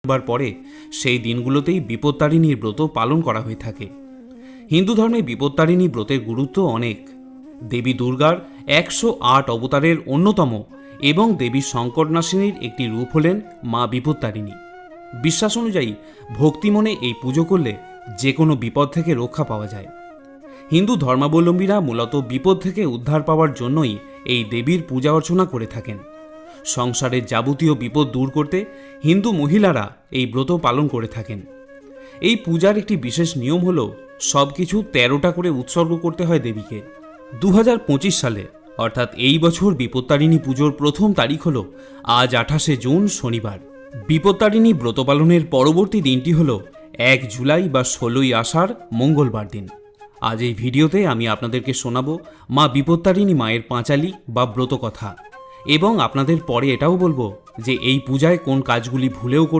পরে সেই দিনগুলোতেই বিপত্তারিণীর ব্রত পালন করা হয়ে থাকে। হিন্দু ধর্মে বিপত্তারিণী ব্রতের গুরুত্ব অনেক। দেবী দুর্গার 108 অবতারের অন্যতম এবং দেবী সংকটনাশিনীর একটি রূপ হলেন মা বিপত্তারিণী। বিশ্বাস অনুযায়ী ভক্তিমনে এই পুজো করলে যে কোনো বিপদ থেকে রক্ষা পাওয়া যায়। হিন্দু ধর্মাবলম্বীরা মূলত বিপদ থেকে উদ্ধার পাওয়ার জন্যই এই দেবীর পূজা অর্চনা করে থাকেন। সংসারের যাবতীয় বিপদ দূর করতে হিন্দু মহিলারা এই ব্রত পালন করে থাকেন। এই পূজার একটি বিশেষ নিয়ম হল সব কিছু 13টা করে উৎসর্গ করতে হয় দেবীকে। 2025 সালে অর্থাৎ এই বছর বিপত্তারিণী পুজোর প্রথম তারিখ হল আজ 28শে জুন শনিবার। বিপত্তারিণী ব্রত পালনের পরবর্তী দিনটি হল 1 জুলাই বা 16ই আষাঢ় মঙ্গলবার দিন। আজ এই ভিডিওতে আমি আপনাদেরকে শোনাবো মা বিপত্তারিণী মায়ের পাঁচালী বা ব্রত কথা, এবং আপনাদের পরে এটাও বলবো যে এই পূজায় কোন কাজগুলি ভুলেও